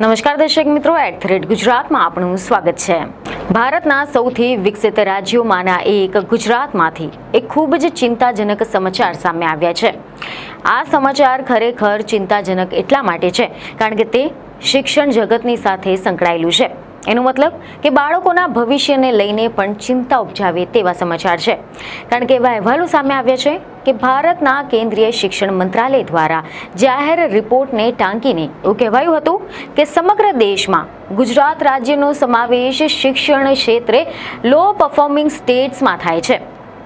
નમસ્કાર દર્શક મિત્રો, @ગુજરાતમાં આપનું સ્વાગત છે। ભારતના સૌથી વિકસિત રાજ્યોમાંના એક ગુજરાતમાંથી એક ખૂબ જ ચિંતાજનક સમાચાર સામે આવ્યા છે। આ સમાચાર ખરેખર ચિંતાજનક એટલા માટે છે કારણ કે તે શિક્ષણ જગતની સાથે સંકળાયેલું છે। એનો મતલબ કે બાળકોના ભવિષ્યને લઈને પણ ચિંતા ઉપજાવે તેવા સમાચાર છે, કારણ કે એવા અહેવાલો સામે આવ્યા છે કે ભારતના કેન્દ્રીય શિક્ષણ મંત્રાલય દ્વારા જાહેર રિપોર્ટને ટાંકીને એવું કહેવાયું હતું કે સમગ્ર દેશમાં ગુજરાત રાજ્યનો સમાવેશ શિક્ષણ ક્ષેત્રે લો પરફોર્મિંગ સ્ટેટ્સમાં થાય છે,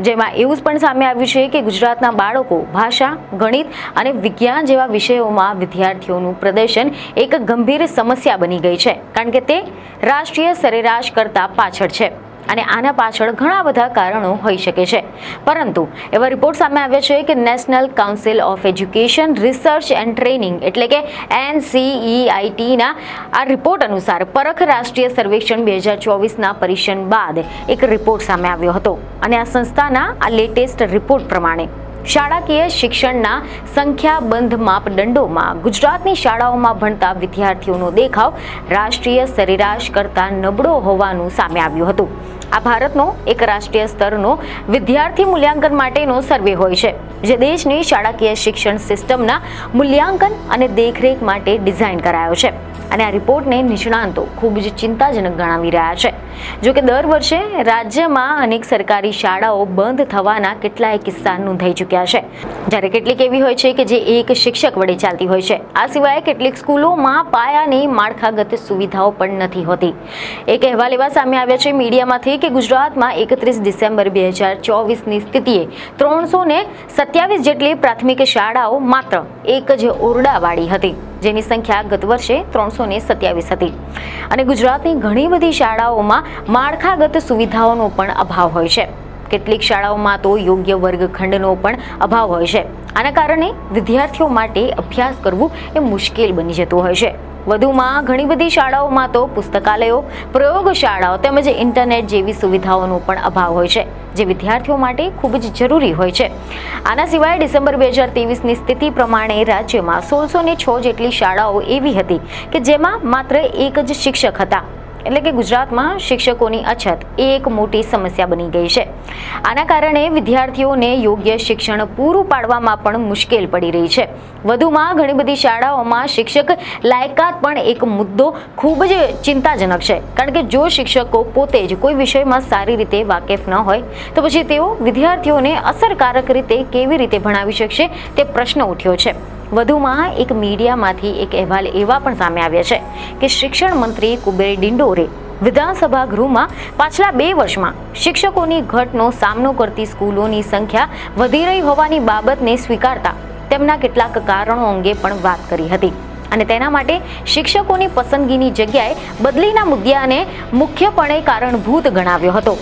જેમાં એવું પણ સામે આવ્યું છે કે ગુજરાતના બાળકો ભાષા, ગણિત અને વિજ્ઞાન જેવા વિષયોમાં વિદ્યાર્થીઓનું પ્રદર્શન એક ગંભીર સમસ્યા બની ગઈ છે, કારણ કે તે રાષ્ટ્રીય સરેરાશ કરતાં પાછળ છે અને આના પાછળ ઘણા બધા કારણો હોઈ શકે છે। પરંતુ એવા રિપોર્ટ સામે આવ્યા છે કે national council of education research and training એટલે કે NCEITના આ રિપોર્ટ અનુસાર પરખ રાષ્ટ્રીય સર્વેક્ષણ 2024ના પરીક્ષણ બાદ એક રિપોર્ટ સામે આવ્યો હતો અને આ સંસ્થાના આ લેટેસ્ટ રિપોર્ટ પ્રમાણે શાળાકીય શિક્ષણના સંખ્યાબંધ માપદંડોમાં ગુજરાતની શાળાઓમાં ભણતા વિદ્યાર્થીઓનો દેખાવ રાષ્ટ્રીય સરેરાશ કરતાં નબળો હોવાનું સામે આવ્યું હતું। આ ભારતનો એક રાષ્ટ્રીય સ્તરનો વિદ્યાર્થી મૂલ્યાંકન માટેનો સર્વે હોય છે, જે દેશની શાળાકીય શિક્ષણ સિસ્ટમના મૂલ્યાંકન અને દેખરેખ માટે ડિઝાઇન કરાયો છે અને આ રિપોર્ટને નિષ્ણાંતો ખૂબ જ ચિંતાજનક ગણાવી રહ્યા છે। જો કે દર વર્ષે રાજ્યમાં અનેક સરકારી શાળાઓ બંધ થવાના કેટલાય કિસ્સા નોંધાઈ ચૂક્યા છે, જ્યારે કેટલીક એવી હોય છે કે જે એક શિક્ષક વડે ચાલતી હોય છે। આ સિવાય કેટલીક સ્કૂલોમાં પાયાની માળખાગત સુવિધાઓ પણ નથી હોતી। એક અહેવાલ એવા સામે આવ્યા છે મીડિયામાંથી કે ગુજરાતમાં 31 ડિસેમ્બર 2024ની સ્થિતિએ 327 જેટલી પ્રાથમિક શાળાઓ માત્ર એક જ ઓરડાવાળી હતી, જેની સંખ્યા ગત વર્ષે 327 હતી અને ગુજરાતની ઘણી બધી શાળાઓમાં માળખાગત સુવિધાઓનો પણ અભાવ હોય છે। કેટલીક શાળાઓમાં તો યોગ્ય વર્ગખંડનો પણ અભાવ હોય છે। આના કારણે વિદ્યાર્થીઓ માટે અભ્યાસ કરવું એ મુશ્કેલ બની જતું હોય છે। વધુમાં ઘણી બધી શાળાઓમાં તો પુસ્તકાલયો, પ્રયોગશાળાઓ તેમજ ઇન્ટરનેટ જેવી સુવિધાઓનો પણ અભાવ હોય છે, જે વિદ્યાર્થીઓ માટે ખૂબ જ જરૂરી હોય છે। આના સિવાય ડિસેમ્બર 2023ની સ્થિતિ પ્રમાણે રાજ્યમાં 1606 જેટલી શાળાઓ એવી હતી કે જેમાં માત્ર એક જ શિક્ષક હતા, એટલે કે ગુજરાતમાં શિક્ષકોની અછત એ એક મોટી સમસ્યા બની ગઈ છે। આના કારણે વિદ્યાર્થીઓને યોગ્ય શિક્ષણ પૂરું પાડવામાં પણ મુશ્કેલ પડી રહી છે। વધુમાં ઘણી બધી શાળાઓમાં શિક્ષક લાયકાત પણ એક મુદ્દો ખૂબ જ ચિંતાજનક છે, કારણ કે જો શિક્ષકો પોતે જ કોઈ વિષયમાં સારી રીતે વાકેફ ન હોય તો પછી તેઓ વિદ્યાર્થીઓને અસરકારક રીતે કેવી રીતે ભણાવી શકશે તે પ્રશ્ન ઉઠ્યો છે। વધુમાં એક મીડિયામાંથી એક અહેવાલ એવા પણ સામે આવ્યા છે કે શિક્ષણ મંત્રી કુબેર ડિંડોરે વિધાનસભા ગૃહમાં પાછલા 2 વર્ષમાં શિક્ષકોની ઘટનો સામનો કરતી સ્કૂલોની સંખ્યા વધી રહી હોવાની બાબતને સ્વીકારતા તેમના કેટલાક કારણો અંગે પણ વાત કરી હતી અને તેના માટે શિક્ષકોની પસંદગીની જગ્યાએ બદલીના મુદ્દાને મુખ્યપણે કારણભૂત ગણાવ્યો હતો।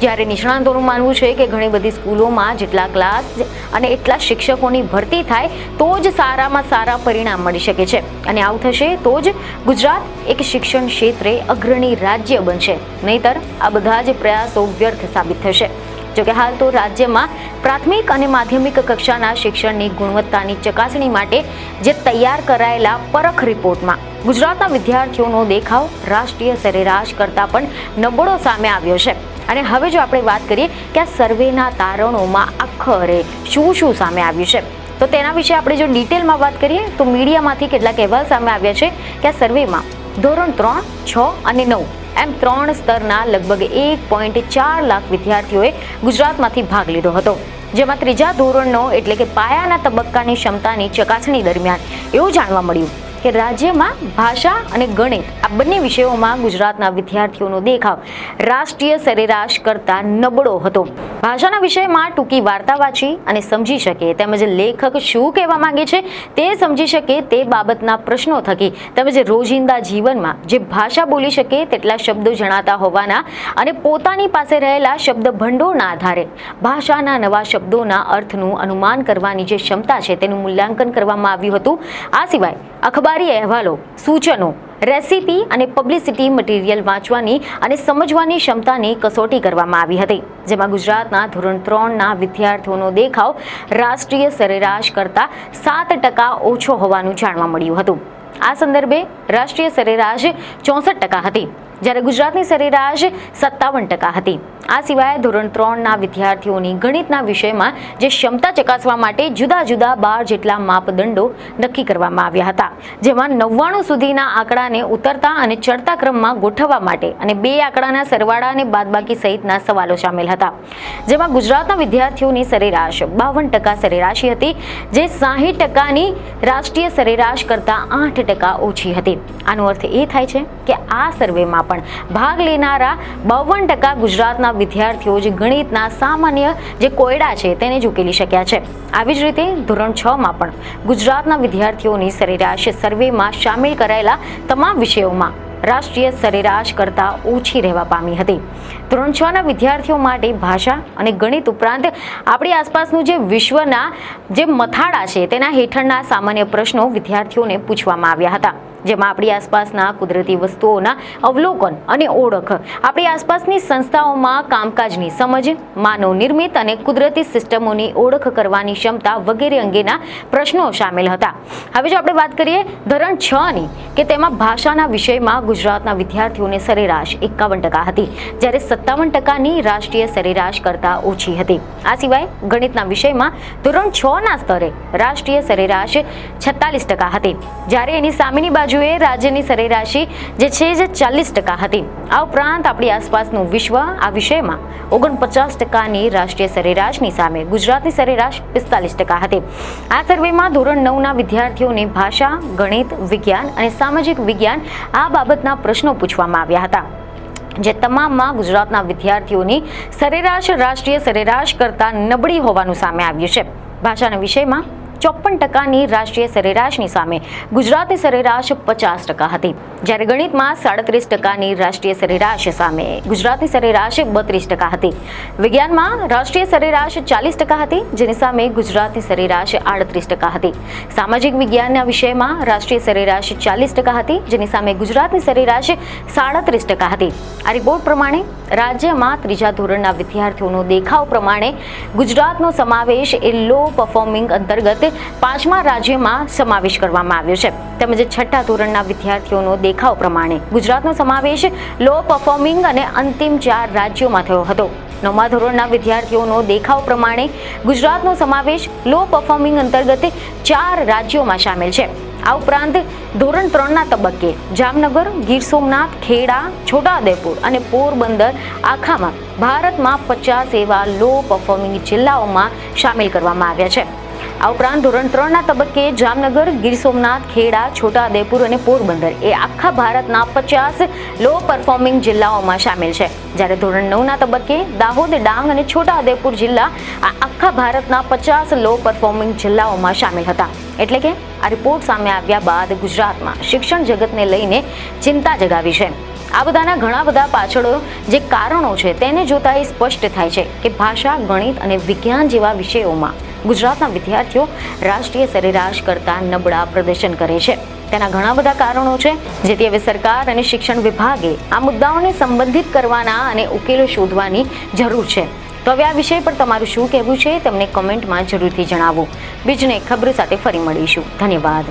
જ્યારે નિષ્ણાંતોનું માનવું છે કે ઘણી બધી સ્કૂલોમાં જેટલા ક્લાસ અને એટલા શિક્ષકોની ભરતી થાય તો જ સારામાં સારા પરિણામ મળી શકે છે અને આવું થશે તો જ ગુજરાત એક શિક્ષણ ક્ષેત્રે અગ્રણી રાજ્ય બનશે, નહીતર આ બધા જ પ્રયાસો વ્યર્થ સાબિત થશે। જોકે હાલ તો રાજ્યમાં પ્રાથમિક અને માધ્યમિક કક્ષાના શિક્ષણની ગુણવત્તાની ચકાસણી માટે જે તૈયાર કરાયેલા પરખ રિપોર્ટમાં ગુજરાતના વિદ્યાર્થીઓનો દેખાવ રાષ્ટ્રીય સરેરાશ કરતાં પણ નબળો સામે આવ્યો છે। અને હવે જો આપણે વાત કરીએ કે આ સર્વેના તારણોમાં આખરે શું સામે આવ્યું છે, તો તેના વિશે આપણે જો ડિટેલમાં વાત કરીએ તો મીડિયામાંથી કેટલાક અહેવાલ સામે આવ્યા છે કે આ સર્વેમાં ધોરણ 3, 6 અને 9 એમ 3 સ્તરના લગભગ 1.4 લાખ વિદ્યાર્થીઓએ ગુજરાતમાંથી ભાગ લીધો હતો, જેમાં ત્રીજા ધોરણનો એટલે કે પાયાના તબક્કાની ક્ષમતાની ચકાસણી દરમિયાન એવું જાણવા મળ્યું કે રાજ્યમાં ભાષા અને ગણિત આ બંને વિષયોમાં ગુજરાતના વિદ્યાર્થીઓનો દેખાવ રાષ્ટ્રીય સરેરાશ કરતાં નબળો હતો। ભાષાના વિષયમાં ટૂંકી વાર્તા વાંચી અને સમજી શકે તેમજ લેખક શું કહેવા માંગે છે તે સમજી શકે તે બાબતના પ્રશ્નો થકી તેમજ રોજિંદા જીવનમાં જે ભાષા બોલી શકે તેટલા શબ્દો જણાતા હોવાના અને પોતાની પાસે રહેલા શબ્દ ભંડોળના આધારે ભાષાના નવા શબ્દોના અર્થનું અનુમાન કરવાની જે ક્ષમતા છે તેનું મૂલ્યાંકન કરવામાં આવ્યું હતું। આ સિવાય અખબારી અહેવાલો, સૂચનો, રેસીપી અને પબ્લિસિટી મટીરિયલ વાંચવાની અને સમજવાની ક્ષમતાની કસોટી કરવામાં આવી હતી, જેમાં ગુજરાતના ધોરણ 3ના વિદ્યાર્થીઓનો દેખાવ રાષ્ટ્રીય સરેરાશ કરતાં 7% ઓછો હોવાનું જાણવા મળ્યું હતું. આ સંદર્ભે રાષ્ટ્રીય સરેરાશ 64% હતી, જ્યારે ગુજરાતની સરેરાશ 57% હતી. આ સિવાય ધોરણ 3ના વિદ્યાર્થીઓની ગણિતના વિષયમાં જે ક્ષમતા ચકાસવા માટે જુદા જુદા 12 જેટલા માપદંડો નક્કી કરવામાં આવ્યા હતા, જેમાં 99 સુધીના આંકડાને ઉતરતા અને ચડતા ક્રમમાં ગોઠવવા માટે અને 2 આંકડાના સરવાળા અને બાદબાકી સહિતના સવાલો સામેલ હતા, જેમાં ગુજરાતના વિદ્યાર્થીઓની સરેરાશ 52% સરેરાશી હતી, જે 60%ની રાષ્ટ્રીય સરેરાશ કરતાં 8% ઓછી હતી. આનો અર્થ એ થાય છે કે આ સર્વેમાં પણ ભાગ લેનારા 52% ગુજરાતના વિદ્યાર્થીઓ જ ગણિતના સામાન્ય જે કોયડા છે તેને જ ઉકેલી શક્યા છે. આવી જ રીતે ધોરણ 6માં પણ ગુજરાતના વિદ્યાર્થીઓની સરેરાશ સર્વેમાં સામેલ કરાયેલા તમામ વિષયોમાં રાષ્ટ્રીય સરેરાશ કરતાં ઓછી રહેવા પામી હતી. ધોરણ 6ના વિદ્યાર્થીઓ માટે ભાષા અને ગણિત ઉપરાંત આપણી આસપાસનું જે વિશ્વના જે મથાળા છે તેના હેઠળના સામાન્ય પ્રશ્નો વિદ્યાર્થીઓને પૂછવામાં આવ્યા હતા, જેમાં આપણી આસપાસના કુદરતી વસ્તુઓના અવલોકન અને ઓળખ, આપણી આસપાસની સંસ્થાઓમાં કામકાજની સમજ, માનવ નિર્મિત અને કુદરતી સિસ્ટમોની ઓળખ કરવાની ક્ષમતા વગેરે અંગેના પ્રશ્નો સામેલ હતા. હવે જો આપણે વાત કરીએ ધોરણ 6ની, કે તેમાં ભાષાના વિષયમાં ગુજરાતના વિદ્યાર્થીઓની સરેરાશ 51% હતી, જ્યારે 57%ની રાષ્ટ્રીય સરેરાશ કરતાં ઓછી હતી. આ સિવાય ગણિતના વિષયમાં ધોરણ 6ના સ્તરે રાષ્ટ્રીય સરેરાશ 46% હતી, જ્યારે એની સામેની બાજુએ રાજ્યની સરેરાશી જે છે જે 40% હતી. આ ઉપરાંત આપણી આસપાસનું વિશ્વ આ વિષયમાં 49%ની રાષ્ટ્રીય સરેરાશની સામે ગુજરાતની સરેરાશ 45% હતી. આ સર્વેમાં ધોરણ 9ના વિદ્યાર્થીઓને ભાષા, ગણિત, વિજ્ઞાન અને સામાજિક વિજ્ઞાન આ બાબતના પ્રશ્નો પૂછવામાં આવ્યા હતા, જે તમામમાં ગુજરાતના વિદ્યાર્થીઓની સરેરાશ રાષ્ટ્રીય સરેરાશ કરતાં નબળી હોવાનું સામે આવ્યું છે. ભાષાના વિષયમાં 54%ની રાષ્ટ્રીય સરેરાશની સામે ગુજરાતની સરેરાશ 50% હતી, જ્યારે ગણિતમાં 37%ની રાષ્ટ્રીય સરેરાશ સામે ગુજરાતની સરેરાશ 32% હતી. વિજ્ઞાનમાં રાષ્ટ્રીય સરેરાશ 40% હતી, જેની સામે ગુજરાતની સરેરાશ 38% હતી. સામાજિક વિજ્ઞાનના વિષયમાં રાષ્ટ્રીય સરેરાશ 40% હતી, જેની સામે ગુજરાતની સરેરાશ 37% હતી. આ રિપોર્ટ પ્રમાણે રાજ્યમાં 3જા ધોરણના વિદ્યાર્થીઓનો દેખાવ પ્રમાણે ગુજરાતનો સમાવેશ એ લો પરફોર્મિંગ અંતર્ગત 5મા રાજ્યમાં સમાવેશ કરવામાં આવ્યો છે, તેમજ 6ઠા ધોરણના વિદ્યાર્થીઓનો દેખાવ પ્રમાણે ગુજરાતનો સમાવેશ લો પરફોર્મિંગ અને અંતિમ 4 રાજ્યોમાં થયો હતો. 9મા ધોરણના વિદ્યાર્થીઓનો દેખાવ પ્રમાણે ગુજરાતનો સમાવેશ લો પરફોર્મિંગ અંતર્ગત 4 રાજ્યોમાં સામેલ છે. આ ઉપરાંત ધોરણ 3ના તબક્કે જામનગર, ગીર સોમનાથ, ખેડા, છોટાઉદેપુર અને પોરબંદર આખામાં ભારતમાં 50 એવા લો પરફોર્મિંગ જિલ્લાઓમાં સામેલ કરવામાં આવ્યા છે. આ ઉપરાંત ધોરણ 3ના તબક્કે જામનગર, ગીર સોમનાથ, ખેડા, છોટાઉદેપુર અને પોરબંદર એ આખા ભારતના 50 લો પરફોર્મિંગ જિલ્લાઓમાં સામેલ છે, જ્યારે ધોરણ 9ના તબક્કે દાહોદ, ડાંગ અને છોટાઉદેપુર જિલ્લા આ આખા ભારતના 50 લો પરફોર્મિંગ જિલ્લાઓમાં સામેલ હતા. એટલે કે આ રિપોર્ટ સામે આવ્યા બાદ ગુજરાતમાં શિક્ષણ જગતને લઈને ચિંતા જગાવી છે. આ બધાના ઘણા બધા પાછળ જે કારણો છે તેને જોતા એ સ્પષ્ટ થાય છે કે ભાષા, ગણિત અને વિજ્ઞાન જેવા વિષયોમાં ગુજરાતના વિદ્યાર્થીઓ રાષ્ટ્રીય સરેરાશ કરતાં નબળા પ્રદર્શન કરે છે. તેના ઘણા બધા કારણો છે, જેથી હવે સરકાર અને શિક્ષણ વિભાગે આ મુદ્દાઓને સંબોધિત કરવાના અને ઉકેલો શોધવાની જરૂર છે. તો હવે આ વિષય પર તમારું શું કહેવું છે તમને કમેન્ટમાં જરૂરથી જણાવો. બીજને ખબર સાથે ફરી મળીશું. ધન્યવાદ.